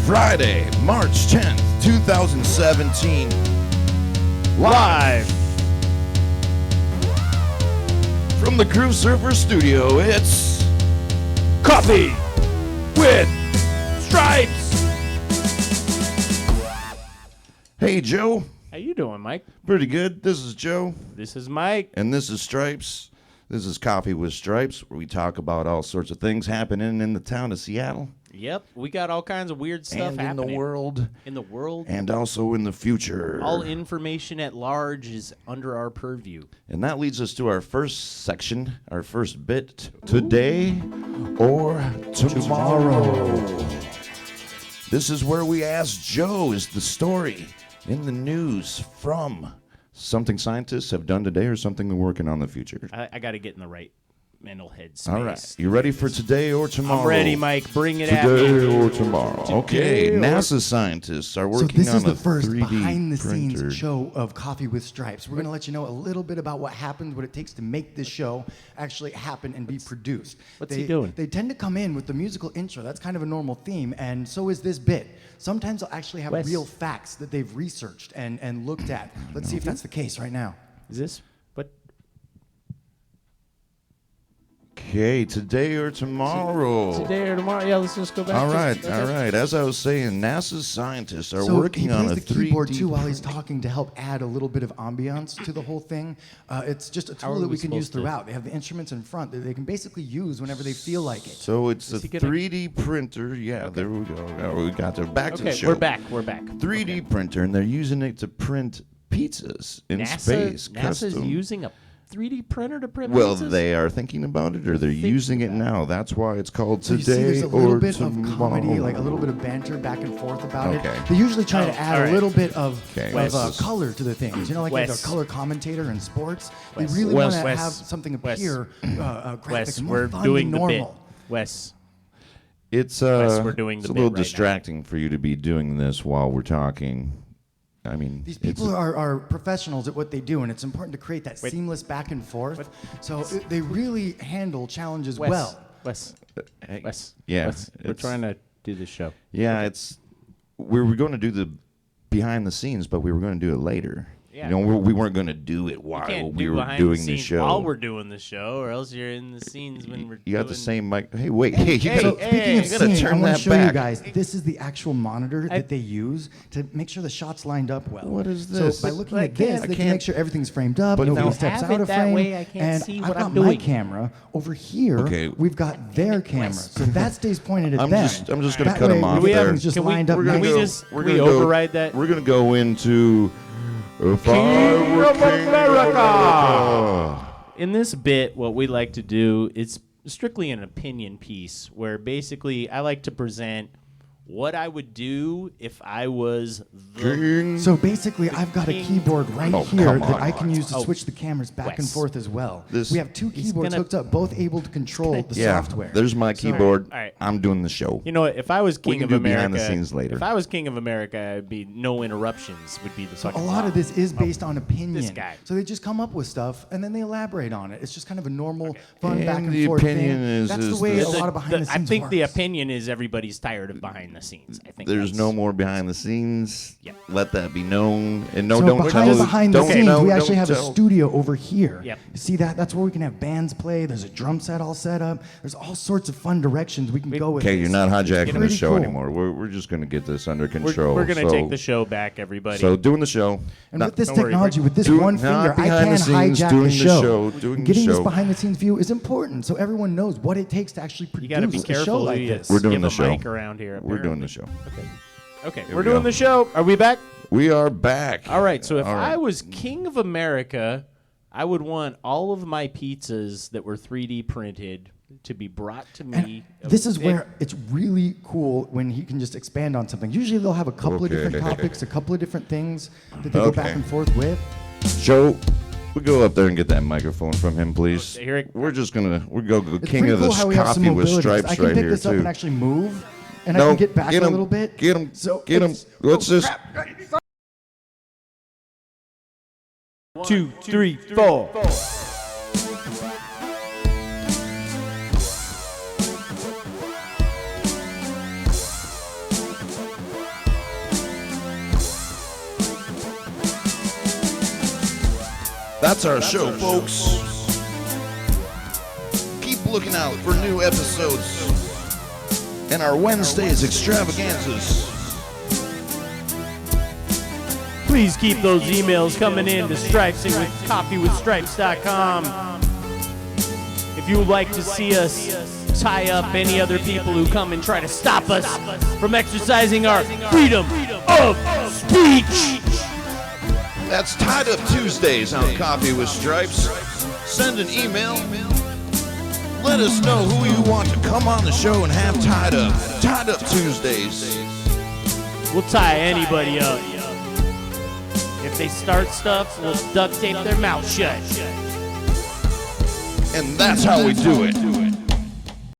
Friday, March 10th, 2017. Live From the Groove Surfer Studio, it's Coffee with Stripes. Hey Joe. How you doing, Mike? Pretty good. This is Joe. This is Mike. And this is Stripes. This is Coffee with Stripes, where we talk about all sorts of things happening in the town of Seattle. Yep, we got all kinds of weird stuff and happening. in the world. In the world. And also in the future. All information at large is under our purview. And that leads us to our first section, our first bit. Today or tomorrow. This is where we ask Joe, is the story in the news from something scientists have done today or something they're working on in the future? I got to get in the right mental headspace. All right. You ready for today or tomorrow? I'm ready, Mike. Bring it at Today me. or tomorrow. Okay. or- NASA scientists are So working this on is a the first 3D behind-the-scenes printer. show of Coffee with Stripes. We're going to let you know a little bit about what happens, what it takes to make this show actually happen and be produced. What's he doing? They tend to come in with the musical intro. That's kind of a normal theme, and so is this bit. Sometimes they'll actually have Wes. real facts that they've researched and looked at. Let's see if that's the case right now. Is this what? Okay, today or tomorrow. Today or tomorrow? Yeah, let's just go back. All to- right, okay. all right. As I was saying, NASA's scientists are So working he on plays a the keyboard 3D too while he's printer. talking to help add a little bit of ambiance to the whole thing. It's just a How are tool that we we can use supposed to- throughout. They have the instruments in front that they can basically use whenever they feel like it. So it's a Is he gonna- 3D printer. Yeah, there we go. Oh, we got there. Back to the Okay, show. we're back. We're back. 3D printer, and they're using it to print pizzas in space. NASA's custom. using a 3D printer to print Well, pizzas? they are thinking about it, or they're Thinking using it about now. That's why it's called So you see, today there's a little or bit of tomorrow. comedy, like a little bit of banter back and forth about Okay. it. They usually try Oh, to add all right. a little bit of, Okay, of Wes is- color to the things. You know, like a Wes. color commentator in sports. Wes. They really Wes, want to Wes, have something Wes. appear graphic Wes, and more we're fun doing than the bit. normal. Wes, It's we're doing it's the a little bit right now. distracting for you to be doing this while we're talking. I mean, These it's- people are professionals at what they do, and it's important to create that Wait. seamless back and forth. What? So they really handle challenges Wes, well. Wes, hey, Wes. yeah, Wes, we're it's- trying to do this show. Yeah, it's we were going to do the behind the scenes, but we were going to do it later. Yeah. You know, we weren't going to do it while Can't we do were behind doing the the scenes show. while we're doing the show, or else you're in the scenes when we're You got doing... the same mic. Hey, wait. Hey, you Hey, So gotta, speaking hey, of you gotta seeing, I turn want that to show back. you guys. This is the actual monitor that they use to make sure the shots lined up well. What is this? So by looking But I at this, can't- they I can make can't- sure everything's framed up. But Nobody now- steps Have out it of that frame. way, I can't and see I've what got I'm my doing. camera over here. Okay. We've got their camera, so that stays pointed at I'm them. just gonna That cut 'em way, off we there. everything's just Can we- lined up. we're gonna nice. go- Just- Can we override that? We're gonna go into if I King were of King America. America. In this bit, what we like to do is strictly an opinion piece, where basically I like to present what I would do if I was the... King. So basically, I've got a King. keyboard right Oh, here come that on. I can use to Oh, switch the cameras back and Wes. forth as well. This- We have two He's keyboards gonna- hooked up, both able to control the Yeah, software. there's my So- keyboard. All right. I'm doing the show. You know what? If I was We king can of do America, behind the scenes later. If I was king of America, it'd be no interruptions would be the So a fucking lot law. of this is based on opinion. This guy. So they just come up with stuff and then they elaborate on it. It's just kind of a normal, fun And back and the forth opinion thing. is- That's is the way this- a lot of behind the I scenes think the works. opinion is everybody's tired of behind the scenes. I think There's that's- no more behind the scenes. Yep. Let that be known. And no, So don't behind, tell. behind the don't, scenes, no, we don't actually have tell. a studio over here. Yep. You see that? That's where we can have bands play. There's a drum set all set up. There's all sorts of fun directions we can go with Okay, this. you're not hijacking the Pretty show cool. anymore. We're just going to get this under We're, control. we're gonna so, take the show back, everybody. So doing the show. And Not- with this don't worry, technology, with this doing- one not finger, I behind can the scenes, hijack doing the the show. show, doing the Getting this show. behind the scenes view is important, so everyone knows what it takes to actually you produce got to be a show careful. like who you this. We're doing give the a show. mic around here. We're doing apparently. the show. Okay, Here we're we doing go. the show. Are we back? We are back. All right. So if All right. I was king of America, I would want all of my pizzas that were 3D printed to be brought to me. This is where it's really cool when he can just expand on something. Usually they'll have a couple of different Okay. topics, a couple of different things that they go back Okay. and forth with. Joe, we go up there and get that microphone from him, please. Okay, here it- We're just gonna go It's king pretty of cool the how we have some coffee with mobility. stripes I can right pick here this up too. and actually move, and I No, can get back get a him, little bit. Get him. So Get him. it's- Let's oh, just. crap. 2, 3, 4. That's our show, folks. Keep looking out for new episodes and our Wednesdays extravaganzas. Please keep those emails coming in to stripesingwithcoffeewithstripes.com. If you would like to see us tie up any other people who come and try to stop us from exercising our freedom of speech. That's Tied Up Tuesdays on Coffee with Stripes. Send an email. Let us know who you want to come on the show and have tied up. Tied Up Tuesdays. We'll tie anybody up. If they start stuff, we'll duct tape their mouth shut. And that's how we do it.